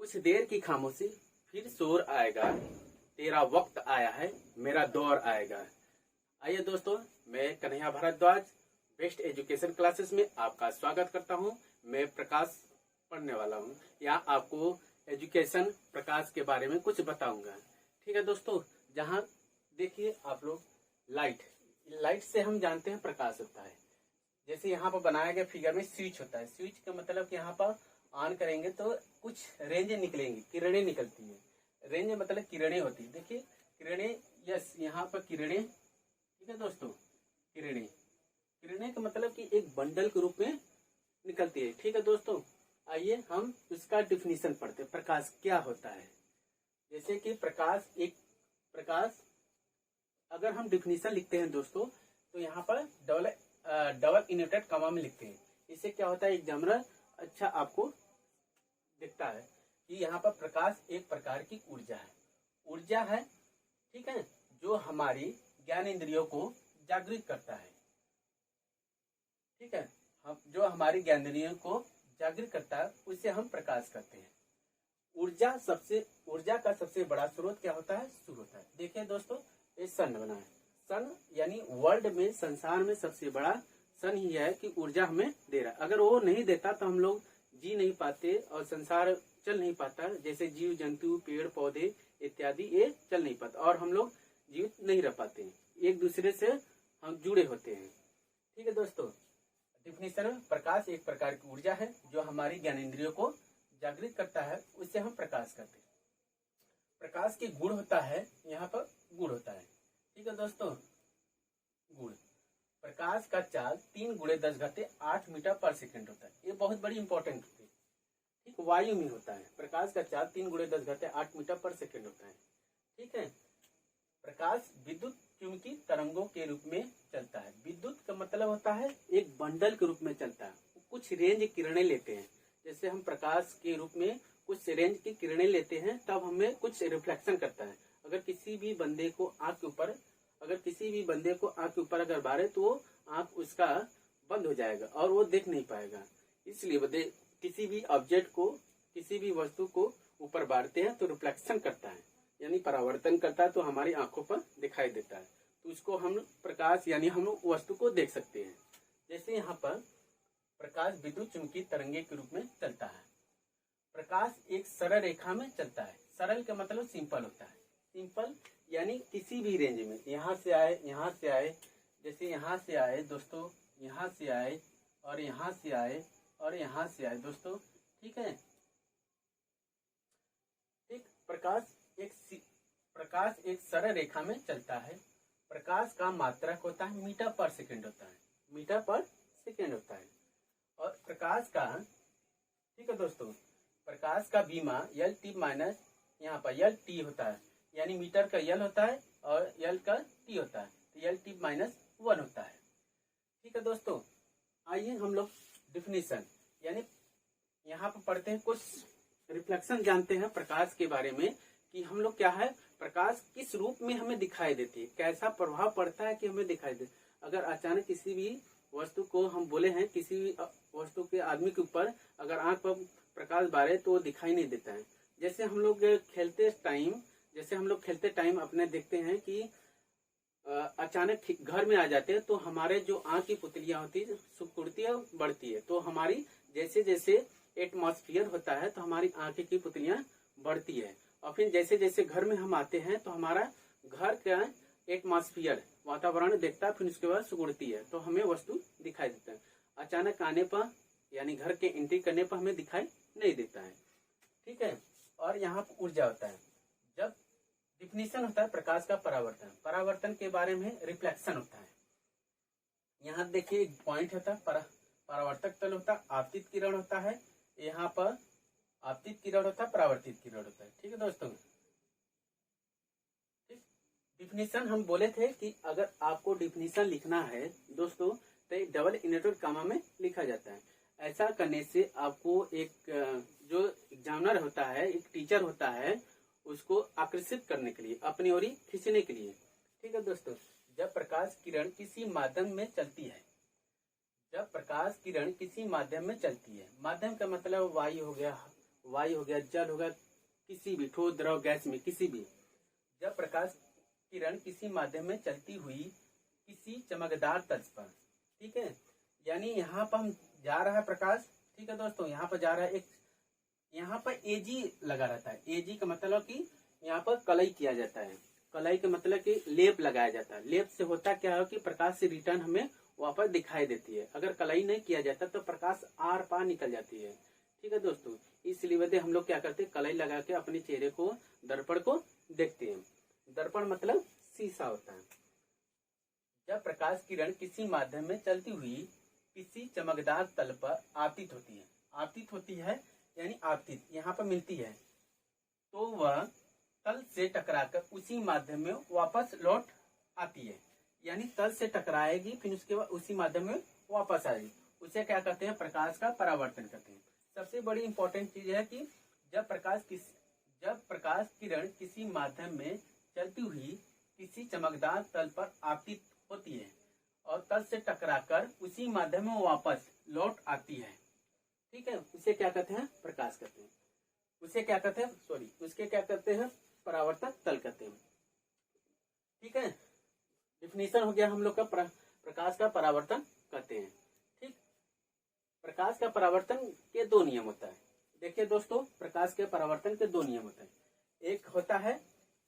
कुछ देर की खामोशी, फिर शोर आएगा। तेरा वक्त आया है, मेरा दौर आएगा। आइए दोस्तों, मैं Kanhaiya Bhardwaj best education classes में आपका स्वागत करता हूं। मैं प्रकाश पढ़ने वाला हूं। यहाँ आपको एजुकेशन प्रकाश के बारे में कुछ बताऊंगा। ठीक है दोस्तों, जहाँ देखिए आप लोग लाइट से हम जानते हैं प्रकाश होता है। जैसे यहाँ पर बनाया गया फिगर में स्विच होता है। स्विच का मतलब कि यहाँ पर ऑन करेंगे तो कुछ रेंज निकलेंगी, किरणें निकलती है। रेंज मतलब किरणें होती है। देखिए किरणें, यस यहाँ पर किरणें, ठीक है दोस्तों, किरणें का मतलब कि एक बंडल के रूप में निकलती है। ठीक है दोस्तों, आइए हम इसका डिफिनीशन पढ़ते हैं। प्रकाश क्या होता है? जैसे कि प्रकाश अगर हम डिफिनीशन लिखते हैं दोस्तों, तो यहाँ पर डबल इन्वर्टेड कॉमा में लिखते हैं। इससे क्या होता है, एग्जामिनर अच्छा आपको दिखता है कि यहाँ पर प्रकाश एक प्रकार की ऊर्जा है, ठीक है, जो हमारी ज्ञान इंद्रियों को जागृत करता है। ठीक है, जो हमारी ज्ञान इंद्रियों को जागृत करता है उसे हम प्रकाश कहते हैं। ऊर्जा का सबसे बड़ा स्रोत क्या होता है? सूर्य होता है। देखिए दोस्तों, ये सन बना है। सन यानी वर्ल्ड में, संसार में सबसे बड़ा सन ही है कि ऊर्जा हमें दे रहा है। अगर वो नहीं देता तो हम लोग जी नहीं पाते और संसार चल नहीं पाता। जैसे जीव जंतु, पेड़ पौधे इत्यादि ये चल नहीं पाता और हम लोग जीवित नहीं रह पाते। एक दूसरे से हम जुड़े होते हैं। ठीक है दोस्तों, डिफिनेशन में प्रकाश एक प्रकार की ऊर्जा है जो हमारी ज्ञानेंद्रियों को जागृत करता है, उससे हम प्रकाश करते हैं। प्रकाश के गुण होता है, यहाँ पर गुण होता है। ठीक है दोस्तों, गुण प्रकाश का चाल 3 × 10⁻8 मीटर पर सेकंड होता है। ये बहुत बड़ी इंपॉर्टेंट होती है। ठीक, वायु में होता है। प्रकाश का चाल 3 × 10⁻8 मीटर पर सेकंड होता है। ठीक है, प्रकाश विद्युत चुंबकीय तरंगों के रूप में चलता है। विद्युत का मतलब होता है एक बंडल के रूप में चलता है। कुछ रेंज किरणें लेते हैं। जैसे हम प्रकाश के रूप में कुछ रेंज की किरणें लेते हैं, तब हमें कुछ रिफ्लेक्शन करता है। अगर किसी भी बंदे को आंख के ऊपर अगर बारे तो आंख उसका बंद हो जाएगा और वो देख नहीं पाएगा। इसलिए किसी भी ऑब्जेक्ट को, किसी भी वस्तु को ऊपर बारते हैं तो रिफ्लेक्शन करता है, यानी परावर्तन करता है, तो हमारी आंखों पर दिखाई देता है। तो उसको हम प्रकाश यानी हम वस्तु को देख सकते हैं। जैसे यहाँ पर प्रकाश विद्युत चुंबकीय तरंगे के रूप में चलता है। प्रकाश एक सरल रेखा में चलता है। सरल का मतलब सिंपल होता है। सिंपल यानी किसी भी रेंज में, यहाँ से आए, जैसे यहाँ से आए दोस्तों, यहाँ से आए और यहाँ से आए और यहाँ से आए दोस्तों। ठीक है, ठीक, प्रकाश एक सरल रेखा में चलता है। प्रकाश का मात्रक होता है मीटर पर सेकंड होता है। और प्रकाश का, ठीक है दोस्तों, प्रकाश का बीमा यल टी माइनस, यहाँ पर यल टी होता है, यानी मीटर का यल होता है और यल का टी होता है, तो यल टी -1 होता है। ठीक है दोस्तों, आइए हम लोग डिफिनीशन यानी यहाँ पर पढ़ते हैं। कुछ रिफ्लेक्शन जानते हैं प्रकाश के बारे में कि हम लोग क्या है, प्रकाश किस रूप में हमें दिखाई देती है, कैसा प्रभाव पड़ता है कि हमें दिखाई दे। अगर अचानक किसी भी वस्तु को हम बोले हैं, किसी भी वस्तु के आदमी के ऊपर अगर आंख पर प्रकाश बारे तो वो दिखाई नहीं देता है। जैसे हम लोग खेलते टाइम अपने देखते हैं कि अचानक घर में आ जाते हैं तो हमारे जो आंख की पुतलियां होती है सिकुड़ती है, बढ़ती है। तो हमारी जैसे जैसे एटमॉस्फेयर होता है तो हमारी आंखें की पुतलियां बढ़ती है। और फिर जैसे जैसे घर में हम आते हैं तो हमारा घर का एटमॉस्फेयर, वातावरण देखता है, फिर उसके बाद सिकुड़ती है तो हमें वस्तु दिखाई देता है। अचानक आने पर यानी घर के एंट्री करने पर हमें दिखाई नहीं देता है। ठीक है, और यहाँ पर ऊर्जा होता है। जब डिफिनीशन होता है प्रकाश का परावर्तन के बारे में रिफ्लेक्शन होता है। यहाँ देखिए एक पॉइंट होता है, परावर्तक तल होता है, आपतित किरण होता है, यहाँ पर आपतित किरण होता है, परावर्तित किरण होता है। ठीक है दोस्तों, डिफिनीशन हम बोले थे कि अगर आपको डिफिनीशन लिखना है दोस्तों तो डबल इन्वर्टेड कॉमा में लिखा जाता है। ऐसा करने से आपको एक जो एग्जामिनर होता है, एक टीचर होता है, उसको आकर्षित करने के लिए, अपनी ओर खींचने के लिए। ठीक है दोस्तों, जब प्रकाश किरण किसी माध्यम में चलती है, माध्यम का मतलब वायु हो गया, वायु हो गया, जल हो गया, किसी भी ठोस द्रव गैस में किसी भी, जब प्रकाश किरण किसी माध्यम में चलती हुई किसी चमकदार तल पर, ठीक है, यानी यहाँ पर हम जा रहा है प्रकाश, ठीक है दोस्तों, यहाँ पर जा रहा है एक, यहाँ पर एजी लगा रहता है। एजी का मतलब कि यहाँ पर कलई किया जाता है। कलई का मतलब कि लेप लगाया जाता है। लेप से होता क्या है कि प्रकाश से रिटर्न हमें वापस दिखाई देती है। अगर कलई नहीं किया जाता तो प्रकाश आर पार निकल जाती है, ठीक है दोस्तों। इसलिए वजह हम लोग क्या करते हैं, कलई लगा के अपने चेहरे को, दर्पण को देखते हैं। दर्पण मतलब शीशा होता है। जब प्रकाश किरण किसी माध्यम में चलती हुई किसी चमकदार तल पर आपतित होती है, आपतित होती है यानी आपतित यहाँ पर मिलती है, तो वह तल से टकराकर उसी माध्यम में वापस लौट आती है। यानी तल से टकराएगी, फिर उसके बाद उसी माध्यम में वापस आएगी। उसे क्या कहते हैं, प्रकाश का परावर्तन कहते हैं। सबसे बड़ी इंपॉर्टेंट चीज है कि जब प्रकाश किरण किसी माध्यम में चलती हुई किसी चमकदार तल पर आपतित होती है और तल से टकराकर उसी माध्यम में वापस लौट आती है, ठीक है, उसे क्या कहते हैं, प्रकाश कहते हैं। उसे क्या कहते हैं, उसके क्या कहते हैं, परावर्तक तल कहते हैं, ठीक है। डिफिनेशन हो गया हम लोग का, प्रकाश का परावर्तन कहते हैं, ठीक। प्रकाश का परावर्तन के दो नियम होता है। देखिए दोस्तों, प्रकाश के परावर्तन के दो नियम होते हैं। एक होता है,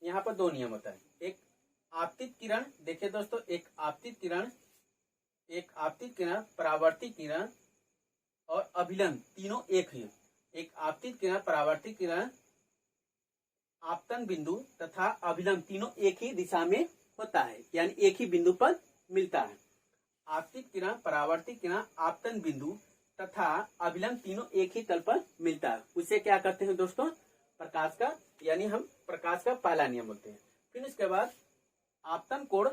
यहाँ पर दो नियम होता है। एक आपतित किरण, देखिए दोस्तों, एक आपतित किरण, परावर्तित किरण और अभिलंब, तीनों एक ही। एक आपतित किरण, परावर्तित किरण, आपतन बिंदु तथा अभिलंब तीनों एक ही दिशा में होता है, यानी एक ही बिंदु पर मिलता है। आपतित किरण, परावर्तित किरण, आपतन बिंदु तथा अभिलंब तीनों एक ही तल पर मिलता है। उसे क्या कहते हैं दोस्तों, प्रकाश का, यानी हम प्रकाश का पहला नियम बोलते हैं। फिर उसके बाद आपतन कोण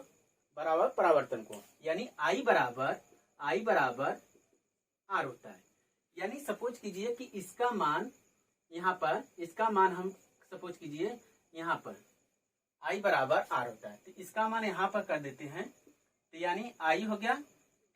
बराबर परावर्तन कोण, यानी आई बराबर आर होता है। यानी सपोज कीजिए कि इसका मान यहाँ पर, इसका मान हम सपोज कीजिए यहाँ पर आई बराबर आर होता है, तो इसका मान यहाँ पर कर देते हैं, तो यानी आई हो गया,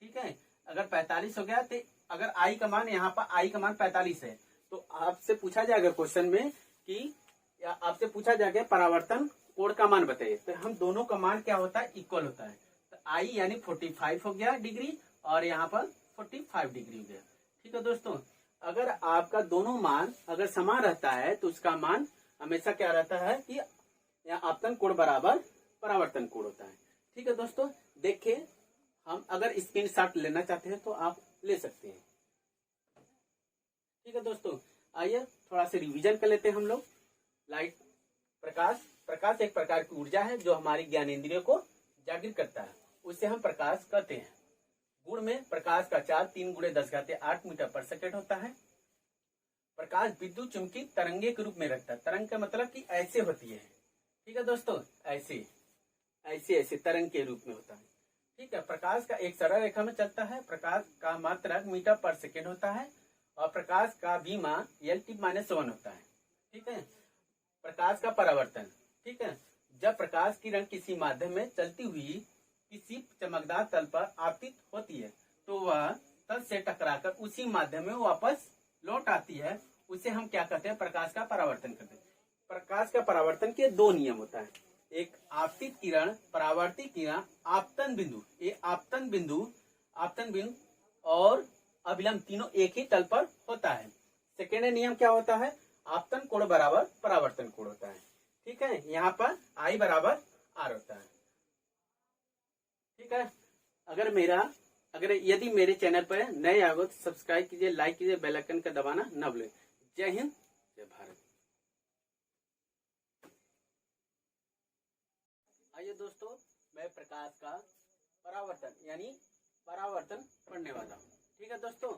ठीक है। अगर 45 हो गया, तो अगर आई का मान यहाँ पर, आई का मान 45 है, तो आपसे पूछा जाएगा क्वेश्चन में कि, या आपसे पूछा जाएगा परावर्तन कोण का मान बताइए, तो हम दोनों का मान क्या होता है, इक्वल होता है। तो आई यानी 45 हो गया डिग्री और यहाँ पर 45 डिग्री हो गया, ठीक है दोस्तों। अगर आपका दोनों मान अगर समान रहता है तो उसका मान हमेशा क्या रहता है कि आपतन कोण बराबर परावर्तन कोण होता है, ठीक है दोस्तों। देखिए, हम अगर स्क्रीनशॉट लेना चाहते हैं तो आप ले सकते हैं, ठीक है दोस्तों। आइए थोड़ा सा रिवीजन कर लेते हैं हम लोग। लाइट, प्रकाश एक प्रकार की ऊर्जा है जो हमारी ज्ञानेंद्रियों को जागृत करता है, उसे हम प्रकाश कहते हैं। गुण में प्रकाश का चार्ज 3 × 10⁸ मीटर पर सेकेंड होता है। प्रकाश विद्युत चुंबकीय तरंगे के रूप में रखता है। तरंग का मतलब कि ऐसे होती है, ठीक है दोस्तों, ऐसे तरंग के रूप में होता है, ठीक है। प्रकाश का एक सरल रेखा में चलता है। प्रकाश का मात्रक मीटर पर सेकेंड होता है और प्रकाश का बीमा L-1 होता है, ठीक है। प्रकाश का परावर्तन, ठीक है, जब प्रकाश किरण किसी माध्यम में चलती हुई किसी चमकदार तल पर आपतित होती है तो वह तल से टकराकर उसी माध्यम में वापस लौट आती है, उसे हम क्या कहते हैं, प्रकाश का परावर्तन कहते हैं। प्रकाश का परावर्तन के दो नियम होता है। एक आपतित किरण, परावर्तित किरण, आपतन बिंदु, ये आपतन बिंदु और अभिलंब तीनों एक ही तल पर होता है। सेकेंड नियम क्या होता है, आपतन कोण बराबर परावर्तन कोण होता है, ठीक है। यहाँ पर आई बराबर आर होता है, ठीक है। अगर यदि मेरे चैनल पर नए आए हो तो सब्सक्राइब कीजिए, लाइक कीजिए, बेल आइकन का दबाना न भूलें। जय हिंद, जय भारत। आइए दोस्तों, मैं प्रकाश का परावर्तन पढ़ने वाला हूँ, ठीक है दोस्तों।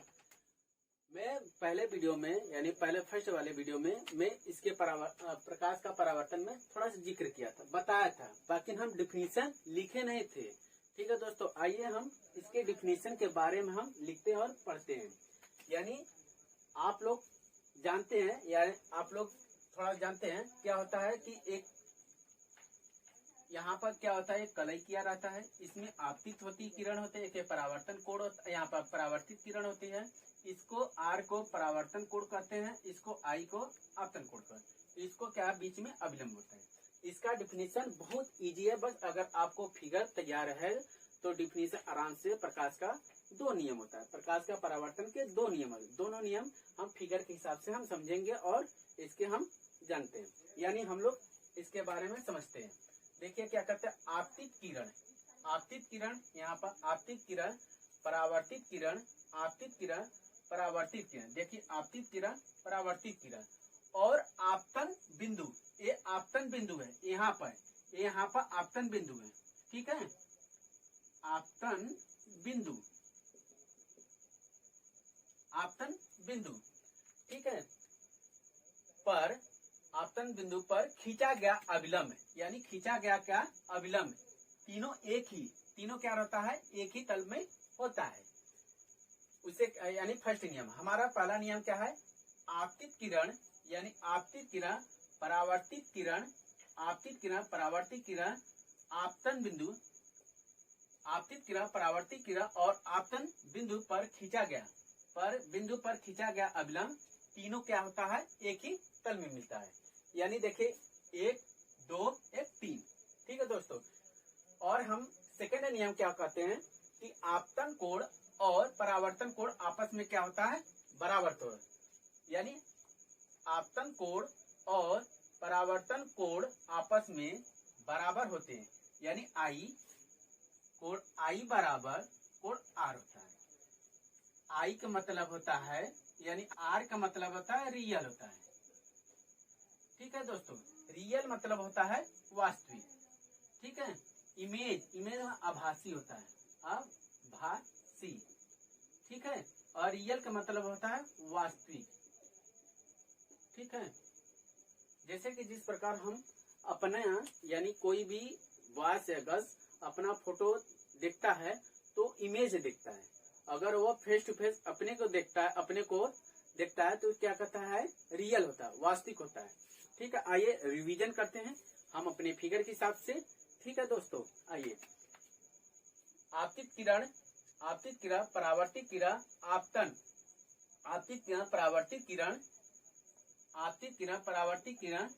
मैं पहले वीडियो में, यानी पहले फर्स्ट वाले वीडियो में मैं इसके प्रकाश का परावर्तन में थोड़ा सा जिक्र किया था, बताया था, बाकी हम डिफिनीशन लिखे नहीं थे, ठीक है दोस्तों। आइए हम इसके डिफिनीशन के बारे में हम लिखते हैं और पढ़ते हैं। यानी आप लोग जानते हैं, या आप लोग थोड़ा जानते हैं क्या होता है कि एक यहाँ पर क्या होता है, एक कलई किया रहता है, इसमें आपतित होती किरण होते हैं, एक परावर्तन कोण, यहाँ पर परावर्तित किरण होती है, इसको आर को परावर्तन कोण कहते हैं, इसको आई को आपतन कोण कहते हैं। इसको क्या बीच में अभिलंब होता है। इसका डिफिनीशन बहुत इजी है, बस अगर आपको फिगर तैयार है तो डिफिनीशन आराम से। प्रकाश का दो नियम होता है, प्रकाश का परावर्तन के दो नियम है। दोनों नियम हम फिगर के हिसाब से हम समझेंगे और इसके हम जानते हैं, यानी हम लोग इसके बारे में समझते हैं। देखिए क्या करते हैं, आपतित किरण, आपतित किरण, यहाँ पर आपतित किरण, परावर्तित किरण, आपतित किरण, परावर्तित किरण। देखिए आपतित किरण, परावर्तित किरण और आपतन बिंदु, ये आपतन बिंदु है यहाँ पर आपतन बिंदु है, ठीक है। आपतन बिंदु, आपतन बिंदु, ठीक है। पर आपतन बिंदु पर खींचा गया अभिलंब, यानी खींचा गया क्या अभिलंब, तीनों एक ही, तीनों क्या रहता है, एक ही तल में होता है। उसे यानी फर्स्ट नियम, हमारा पहला नियम क्या है, आपतित किरण यानी आपतित किरण, परावर्तित किरण, आपतित किरण, परावर्तित किरण, आपतन बिंदु, आपतित किरण, परावर्तित किरण और आपतन बिंदु पर खींचा गया, पर बिंदु पर खींचा गया अभिलंब तीनों क्या होता है, एक ही तल में मिलता है। यानी देखिए 1 2 1 3, ठीक है दोस्तों। और हम सेकेंड नियम क्या कहते हैं कि आपतन कोण और परावर्तन कोण आपस में क्या होता है, बराबर होता है। यानी आपतन कोण और परावर्तन कोण आपस में बराबर होते हैं, यानी आई कोण आई बराबर कोण आर होता है। आई का मतलब होता है, यानी आर का मतलब होता है रियल होता है, ठीक है दोस्तों। रियल मतलब होता है वास्तविक, ठीक है। इमेज, इमेज आभासी होता है, आभासी, ठीक है। और रियल का मतलब होता है वास्तविक, ठीक है। जैसे कि जिस प्रकार हम अपने यानी कोई भी बॉयज या गर्ल्स अपना फोटो देखता है तो इमेज देखता है, अगर वो फेस टू फेस अपने को देखता है, अपने को देखता है तो क्या कहता है, रियल होता है, वास्तविक होता है, ठीक है। आइए रिवीजन करते हैं हम अपने फिगर के हिसाब से, ठीक है दोस्तों। आइए, आपतित किरण, आपतित किरण, परावर्तित किरण, आपतन, आपतित किरण, परावर्तित किरण, आपतित किरण, परावर्तित किरण,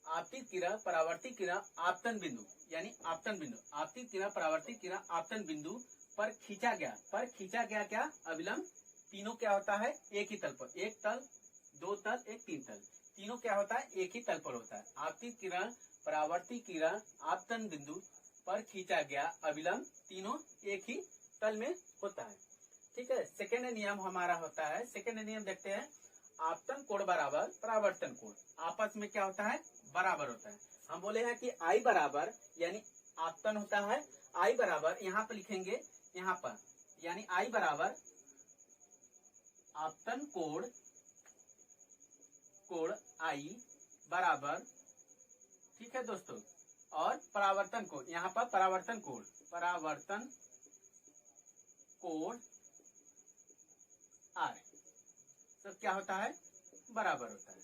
आपतित किरण, परावर्तित किरण, आपतन बिंदु, यानी आपतन बिंदु, आपतित किरण, परावर्तित किरण, आपतन बिंदु पर खींचा गया क्या अभिलंब, तीनों क्या होता है, एक ही तल पर, एक तल, दो तल, एक तीन तल, तीनों क्या होता है, एक ही तल पर होता है। आपतित किरण, परावर्तित किरण, आपतन बिंदु पर खींचा गया अभिलंब तीनों एक ही तल में होता है, ठीक है। सेकेंड नियम हमारा होता है, सेकेंड नियम देखते हैं, आपतन कोण बराबर परावर्तन कोण आपस में क्या होता है, बराबर होता है। हम बोले हैं कि आई बराबर, यानी आपतन होता है, आई बराबर यहाँ पर लिखेंगे, यहाँ पर, यानी आई बराबर आपतन कोण, कोण आई बराबर, ठीक है दोस्तों। और परावर्तन कोण, यहाँ पर परावर्तन कोण, परावर्तन कोण आर सब क्या होता है, बराबर होता है।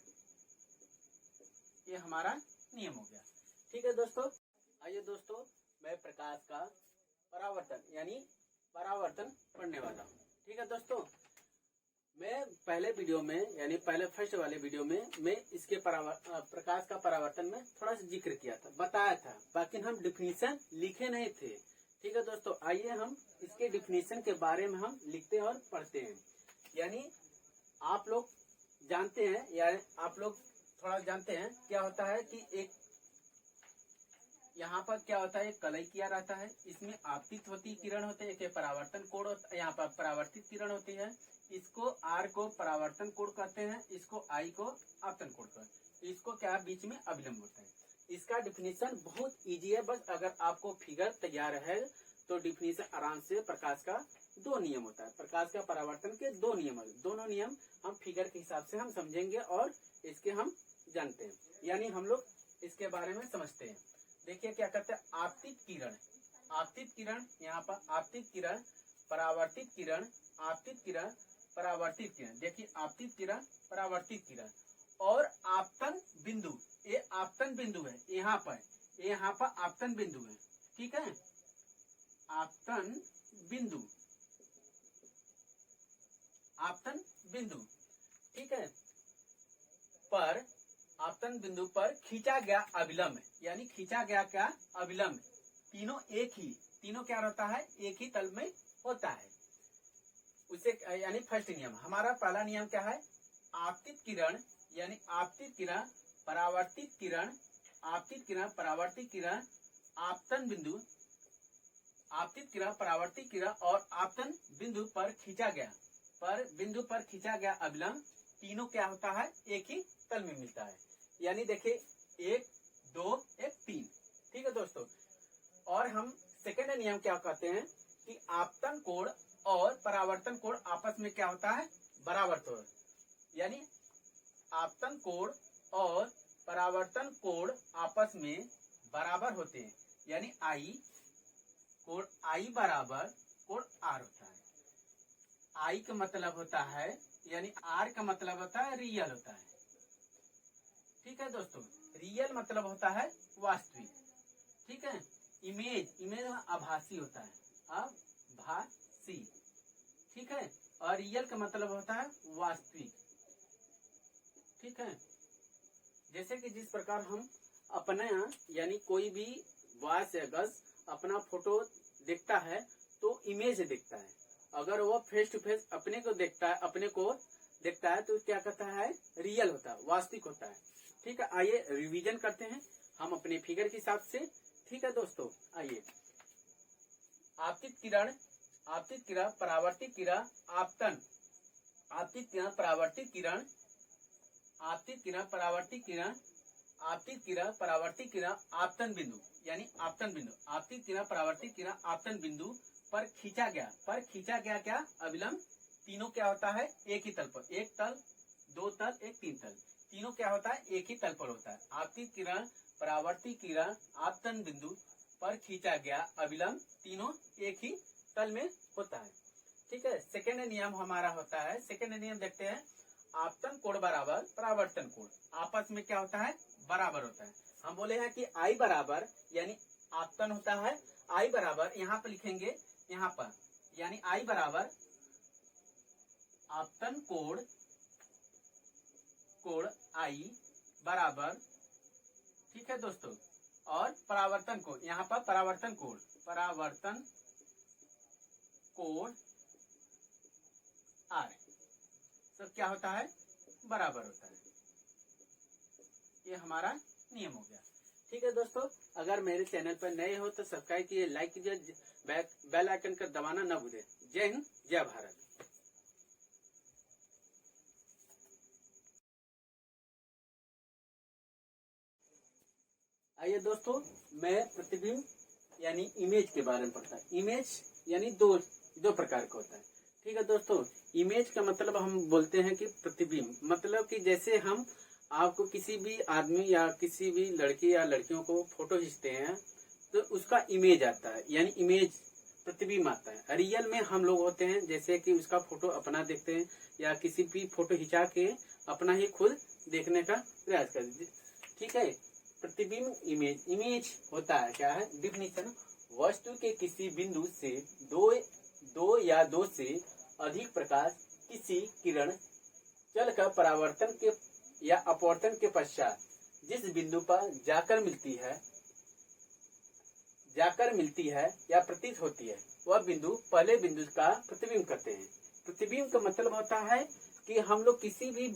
ये हमारा नियम हो गया, ठीक है दोस्तों। आइए दोस्तों, मैं प्रकाश का परावर्तन यानी परावर्तन पढ़ने वाला हूँ, ठीक है दोस्तों। मैं पहले वीडियो में यानी पहले फर्स्ट वाले वीडियो में मैं इसके प्रकाश का परावर्तन में थोड़ा सा जिक्र किया था, बताया था, बाकी हम डिफिनीशन लिखे नहीं थे, ठीक है दोस्तों। आइए हम इसके डिफिनीशन के बारे में हम लिखते हैं और पढ़ते हैं। यानी आप लोग जानते हैं, या आप लोग थोड़ा जानते हैं क्या होता है कि एक यहाँ पर क्या होता है, एक कलई किया रहता है, इसमें आपतित होती किरण होते हैं, एक परावर्तन कोण, यहाँ पर परावर्तित किरण होती है, इसको आर को परावर्तन कोण कहते हैं, इसको आई को आपतन कोण कहते हैं, इसको क्या बीच में अभिलंब होता है। इसका डिफिनीशन बहुत इजी है, बस अगर आपको फिगर तैयार है तो डिफिनीशन आराम से। प्रकाश का दो नियम होता है, प्रकाश का परावर्तन के दो नियम है, दोनों नियम हम फिगर के हिसाब से हम समझेंगे और इसके हम जानते हैं, यानी हम लोग इसके बारे में समझते हैं। देखिए क्या करते हैं, आपतित किरण, आपतित किरण, यहाँ पर आपतित किरण, परावर्तित किरण, आपतित किरण, परावर्तित किरण। देखिए आपतित किरण, परावर्तित किरण और आपतन बिंदु, ये आपतन बिंदु है, यहाँ पर आपतन बिंदु है, ठीक है। आपतन बिंदु, आपतन बिंदु, ठीक है, पर आपतन बिंदु पर खींचा गया अविलंब, यानी खींचा गया क्या अविलंब, तीनों एक ही, तीनों क्या होता है एक ही तल में होता है। उसे यानी फर्स्ट नियम, हमारा पहला नियम क्या है, आपतित किरण यानी आपतित किरण परावर्तित किरण, आपतित किरण परावर्तित किरण, आपतन बिंदु, आपतित किरण परावर्तित किरण और आपतन बिंदु पर खींचा गया, पर बिंदु पर खींचा गया अविलंब, तीनों क्या होता है एक ही तल में मिलता है। यानी देखिए 1 2 1 3, ठीक है दोस्तों। और हम सेकेंड नियम क्या कहते हैं कि आपतन कोण और परावर्तन कोण आपस में क्या होता है बराबर होता है, यानी आपतन कोण और परावर्तन कोण आपस में बराबर होते हैं, यानी आई कोण आई बराबर कोण आर होता है। आई का मतलब होता है यानी आर का मतलब होता है रियल होता है, ठीक है दोस्तों। रियल मतलब होता है वास्तविक, ठीक है। इमेज, इमेज आभासी होता है, आभासी, ठीक है। और रियल का मतलब होता है वास्तविक, ठीक है। जैसे कि जिस प्रकार हम अपने यानी कोई भी बॉयज या गर्ल्स अपना फोटो देखता है तो इमेज देखता है, अगर वो फेस टू फेस अपने को देखता है, अपने को देखता है तो क्या कहता है रियल होता है, वास्तविक होता है, ठीक है। आइए रिवीजन करते हैं हम अपने फिगर के हिसाब से, ठीक है दोस्तों। आइए, आपतित किरण, आपतित किरण परावर्तित किरण, आपतन, आपतित किरण परावर्तित किरण, आपतित किरण परावर्तित किरण, आपतित किरण परावर्तित किरण, आपतन बिंदु यानी आपतन बिंदु, आपतित किरण परावर्तित किरण आपतन बिंदु पर खींचा गया, पर खींचा गया क्या अविलंब, तीनों क्या होता है एक ही तल पर, एक तल दो तल एक तीन तल, तीनों क्या होता है एक ही तल पर होता है। आपतित किरण परावर्तित किरण आपतन बिंदु पर खींचा गया अविलंब, तीनों एक ही तल में होता है, ठीक है। सेकेंड नियम हमारा होता है, सेकेंड नियम देखते हैं, आपतन कोण बराबर परावर्तन कोण आपस में क्या होता है बराबर होता है। हम बोले हैं कि आई बराबर यानी आपतन होता है, आई बराबर यहाँ पर लिखेंगे, यहाँ पर यानी आई बराबर आपतन कोण, कोण आई बराबर, ठीक है दोस्तों, और परावर्तन कोण, यहाँ पर परावर्तन कोण, परावर्तन कोण आर सब क्या होता है बराबर होता है। ये हमारा नियम हो गया, ठीक है दोस्तों। अगर मेरे चैनल पर नए हो तो सब्सक्राइब कीजिए, लाइक कीजिए, बेल आइकन का दबाना न भूलें। जय हिंद, जय भारत। आइए दोस्तों, मैं प्रतिबिंब यानी इमेज के बारे में पढ़ता है। इमेज यानी दो प्रकार का होता है, ठीक है दोस्तों। इमेज का मतलब हम बोलते हैं कि प्रतिबिंब, मतलब कि जैसे हम आपको किसी भी आदमी या किसी भी लड़की या लड़कियों को फोटो खींचते हैं तो उसका इमेज आता है, यानी इमेज प्रतिबिंब आता है। रियल में हम लोग होते हैं जैसे कि उसका फोटो अपना देखते हैं या किसी भी फोटो खिंचा के अपना ही खुद देखने का प्रयास करते हैं, ठीक है। प्रतिबिंब इमेज, इमेज होता है क्या है डिफिनीशन, वस्तु के किसी बिंदु से दो या दो से अधिक प्रकाश किसी किरण चलकर परावर्तन के या अपवर्तन के पश्चात जिस बिंदु पर जाकर मिलती है या प्रतीत होती है वह बिंदु पहले बिंदु का प्रतिबिंब कहते हैं। प्रतिबिंब का मतलब होता है कि हम लोग किसी भी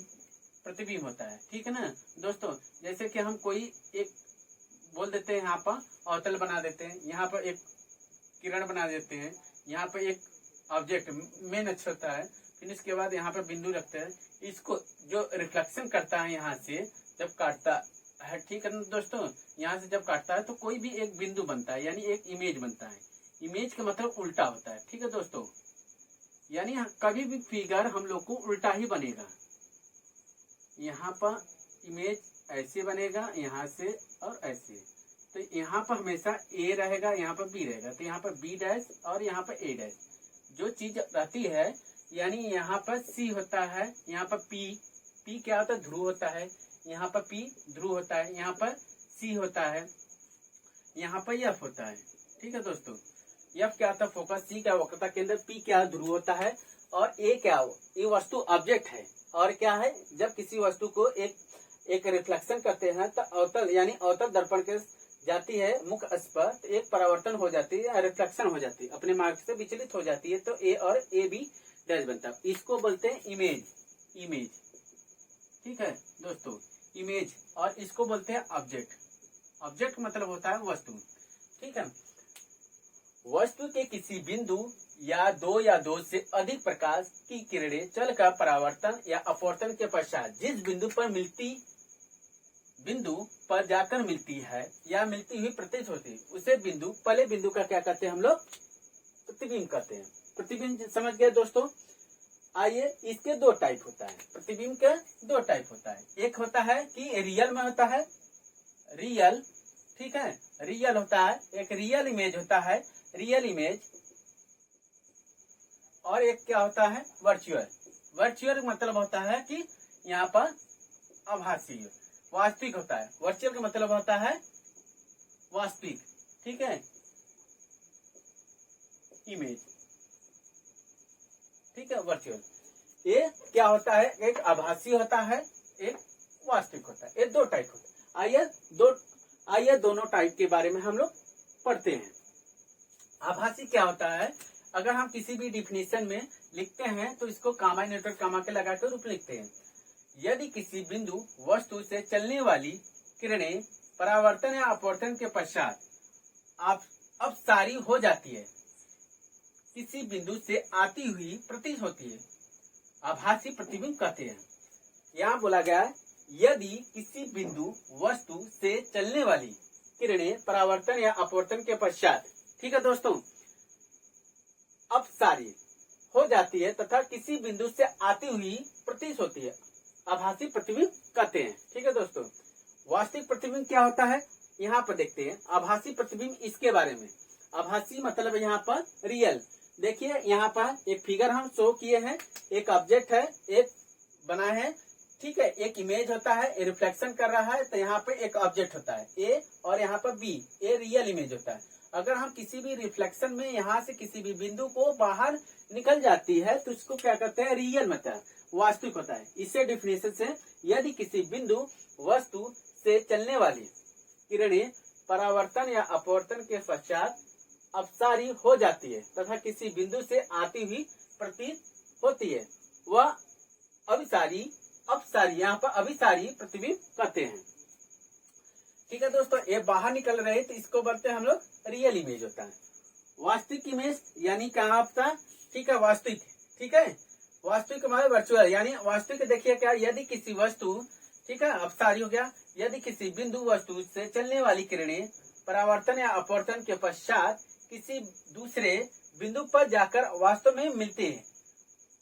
प्रतिबिंब होता है, ठीक है ना दोस्तों। जैसे कि हम कोई एक बोल देते हैं, यहाँ पर अवतल बना देते हैं, यहाँ पर एक किरण बना देते हैं, यहाँ पर एक ऑब्जेक्ट मेन अच्छा होता है, फिर इसके बाद यहाँ पर बिंदु रखते हैं, इसको जो रिफ्लेक्शन करता है यहाँ से जब काटता है, ठीक है ना दोस्तों, यहाँ से जब काटता है तो कोई भी एक बिंदु बनता है यानी एक इमेज बनता है। इमेज का मतलब उल्टा होता है, ठीक है दोस्तों, यानी कभी भी फिगर हम लोग को उल्टा ही बनेगा। यहाँ पर इमेज ऐसे बनेगा यहाँ से और ऐसे, तो यहाँ पर हमेशा ए रहेगा, यहाँ पर बी रहेगा, तो यहाँ पर बी डैश और यहाँ पर ए डैश जो चीज रहती है, यानी यहाँ पर सी होता है, यहाँ पर पी क्या होता है ध्रुव होता है, यहाँ पर पी ध्रुव होता है, यहाँ पर सी होता है, यहाँ पर एफ होता है, ठीक है दोस्तों। एफ क्या होता है फोकस, सी क्या वक्रता केंद्र, पी क्या ध्रुव होता है और ए क्या हो, ये वस्तु ऑब्जेक्ट है। और क्या है, जब किसी वस्तु को एक रिफ्लेक्शन करते हैं तो अवतल यानी अवतल दर्पण के जाती है मुख अक्ष पर, तो एक परावर्तन हो जाती है, रिफ्लेक्शन हो जाती है, अपने मार्ग से विचलित हो जाती है, तो ए और ए बी डैश बनता है। इसको बोलते हैं इमेज। इमेज, ठीक है दोस्तों, इमेज। और इसको बोलते हैं ऑब्जेक्ट। ऑब्जेक्ट मतलब होता है वस्तु, ठीक है। वस्तु के किसी बिंदु या दो से अधिक प्रकाश की किरणें चलकर परावर्तन या अपवर्तन के पश्चात जिस बिंदु पर जाकर मिलती है या मिलती हुई प्रतीत होती है, उसे बिंदु, पहले बिंदु का क्या कहते हैं हम लोग, प्रतिबिंब कहते हैं। प्रतिबिंब समझ गए दोस्तों। आइए, इसके दो टाइप होता है, प्रतिबिंब के दो टाइप होता है। एक होता है कि रियल में होता है, रियल, ठीक है, रियल होता है, एक रियल इमेज होता है, रियल इमेज। और एक क्या होता है, वर्चुअल। वर्चुअल मतलब होता है कि यहाँ पर आभासी, वास्तविक होता है। वर्चुअल का मतलब होता है वास्तविक, ठीक है, इमेज, ठीक है, वर्चुअल। ये क्या होता है, एक आभासी होता है, एक वास्तविक होता है। ये दो टाइप होता है। आइए दोनों टाइप के बारे में हम लोग पढ़ते हैं। आभासी क्या होता है, अगर हम किसी भी डिफिनेशन में लिखते हैं तो इसको कामा इन्वर्टेड कामा के लगाकर रूप लिखते हैं। यदि किसी बिंदु वस्तु से चलने वाली किरणें परावर्तन या अपवर्तन के पश्चात अपसारी हो जाती है, किसी बिंदु से आती हुई प्रतीत होती है, आभासी प्रतिबिंब कहते हैं। यहाँ बोला गया है, यदि किसी बिंदु वस्तु से चलने वाली किरणें परावर्तन या अपवर्तन के पश्चात, ठीक है दोस्तों, अपसारी हो जाती है तथा किसी बिंदु से आती हुई प्रतीत होती है, आभासी प्रतिबिंब कहते हैं। ठीक है दोस्तों। वास्तविक प्रतिबिंब क्या होता है, यहाँ पर देखते हैं। आभासी प्रतिबिंब इसके बारे में, आभासी मतलब यहाँ पर रियल। देखिए यहाँ पर एक फिगर हम शो किए हैं, एक ऑब्जेक्ट है, एक बना है, ठीक है, एक इमेज होता है, रिफ्लेक्शन कर रहा है, तो यहाँ पे एक ऑब्जेक्ट होता है ए, और यहाँ पर बी, ए रियल इमेज होता है। अगर हम किसी भी रिफ्लेक्शन में यहाँ से किसी भी बिंदु को बाहर निकल जाती है तो इसको क्या कहते हैं, रियल मतलब वास्तविक होता है। इससे डिफिनेशन से, यदि किसी बिंदु वस्तु से चलने वाली किरणें परावर्तन या अपवर्तन के पश्चात अपसारी हो जाती है तथा किसी बिंदु से आती हुई प्रतीत होती है, वह अभिसारी, अपसारी, यहाँ पर अभिसारी प्रतिबिंब कहते हैं। ठीक है दोस्तों, ये बाहर निकल रहे तो इसको बोलते हैं हम लोग रियल इमेज होता है। वास्तविक इमेज यानी कहाँ आपका, ठीक है, वास्तविक, ठीक है, वास्तविक हमारे वर्चुअल यानी वास्तविक। देखिए क्या, यदि किसी वस्तु, ठीक है, अपसारी हो गया, यदि किसी बिंदु वस्तु से चलने वाली किरणें परावर्तन या अपवर्तन के पश्चात किसी दूसरे बिंदु पर जाकर वास्तव में मिलते हैं,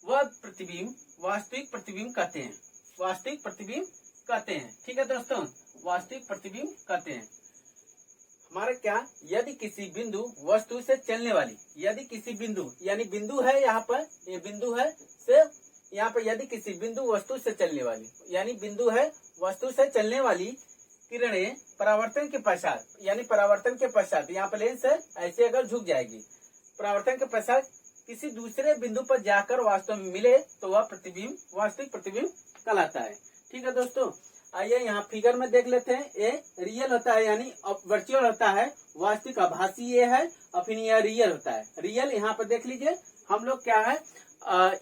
वह प्रतिबिंब वास्तविक प्रतिबिंब कहते हैं, वास्तविक प्रतिबिंब कहते हैं। ठीक है दोस्तों, वास्तविक प्रतिबिंब कहते हैं। हमारा क्या, यदि किसी बिंदु वस्तु से चलने वाली, यदि किसी बिंदु यानी बिंदु है यहाँ पर, ये बिंदु है से यहाँ पर, यदि किसी बिंदु वस्तु से चलने वाली यानी बिंदु है वस्तु से चलने वाली किरणें परावर्तन के पश्चात, यानी परावर्तन के पश्चात, यहाँ पर लेंस है ऐसे अगर झुक जाएगी, परावर्तन के पश्चात किसी दूसरे बिंदु पर जाकर वास्तव में मिले तो वह प्रतिबिंब वास्तविक प्रतिबिंब कहलाता है। ठीक है दोस्तों, आइए यहाँ फिगर में देख लेते हैं। ये रियल होता है यानी वर्चुअल होता है, वास्तविक आभासी ये है, और फिर यह रियल होता है। रियल यहाँ पर देख लीजिए, हम लोग क्या है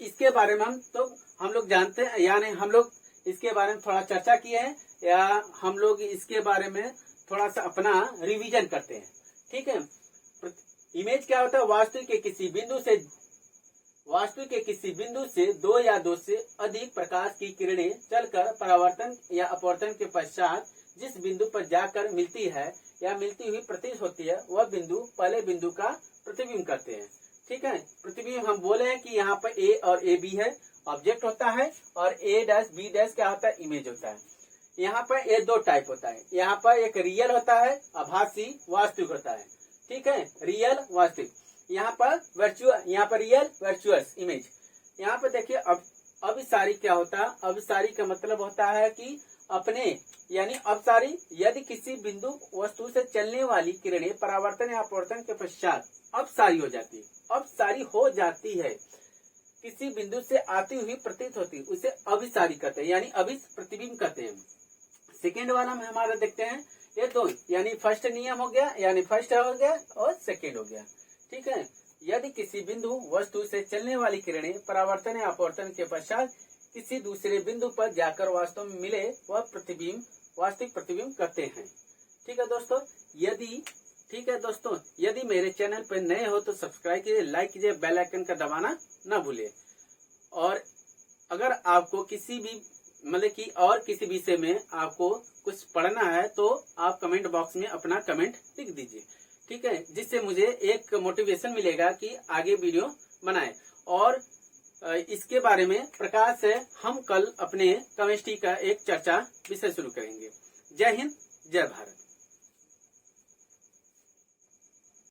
इसके बारे में हम लोग जानते हैं, यानी हम लोग इसके बारे में थोड़ा चर्चा किए हैं, या हम लोग इसके बारे में थोड़ा सा अपना रिवीजन करते हैं। ठीक है, इमेज क्या होता है, वास्तविक के किसी बिंदु से दो या दो से अधिक प्रकाश की किरणें चलकर परावर्तन या अपवर्तन के पश्चात जिस बिंदु पर जाकर मिलती है या मिलती हुई प्रतीत होती है, वह बिंदु पहले बिंदु का प्रतिबिंब करते हैं। ठीक है, प्रतिबिंब हम बोले हैं कि यहाँ पर ए और ए बी है, ऑब्जेक्ट होता है, और ए डैश बी डैश क्या होता है, इमेज होता है। यहाँ पर ये दो टाइप होता है, यहाँ पर एक रियल होता है, आभासी, वास्तविक होता है। ठीक है, रियल वास्तविक। यहाँ पर वर्चुअल, यहाँ पर रियल वर्चुअल इमेज। यहाँ पर देखिए अभिसारी क्या होता है, अभिसारी का मतलब होता है कि अपने यानी अपसारी, यदि किसी बिंदु वस्तु से चलने वाली किरणें परावर्तन या अपवर्तन के पश्चात अपसारी हो जाती है, अपसारी हो जाती है किसी बिंदु से आती हुई प्रतीत होती है उसे अभिसारी कहते हैं, यानी अभिस प्रतिबिंब कहते हैं। सेकेंड वाला में हमारा देखते हैं ये दो, यानी फर्स्ट नियम हो गया, यानी फर्स्ट हो गया और सेकेंड हो गया। ठीक है, यदि किसी बिंदु वस्तु से चलने वाली किरणें परावर्तन या अपवर्तन के पश्चात किसी दूसरे बिंदु पर जाकर वास्तव में मिले वह प्रतिबिंब वास्तविक प्रतिबिंब कहते हैं। ठीक है दोस्तों, यदि मेरे चैनल पर नए हो तो सब्सक्राइब कीजिए, लाइक कीजिए, बेल आइकन का दबाना ना भूलिए। और अगर आपको किसी भी मतलब कि और किसी विषय में आपको कुछ पढ़ना है तो आप कमेंट बॉक्स में अपना कमेंट लिख दीजिए। ठीक है, जिससे मुझे एक मोटिवेशन मिलेगा कि आगे वीडियो बनाए। और इसके बारे में प्रकाश से हम कल अपने केमिस्ट्री का एक चर्चा विषय शुरू करेंगे। जय हिंद, जय भारत।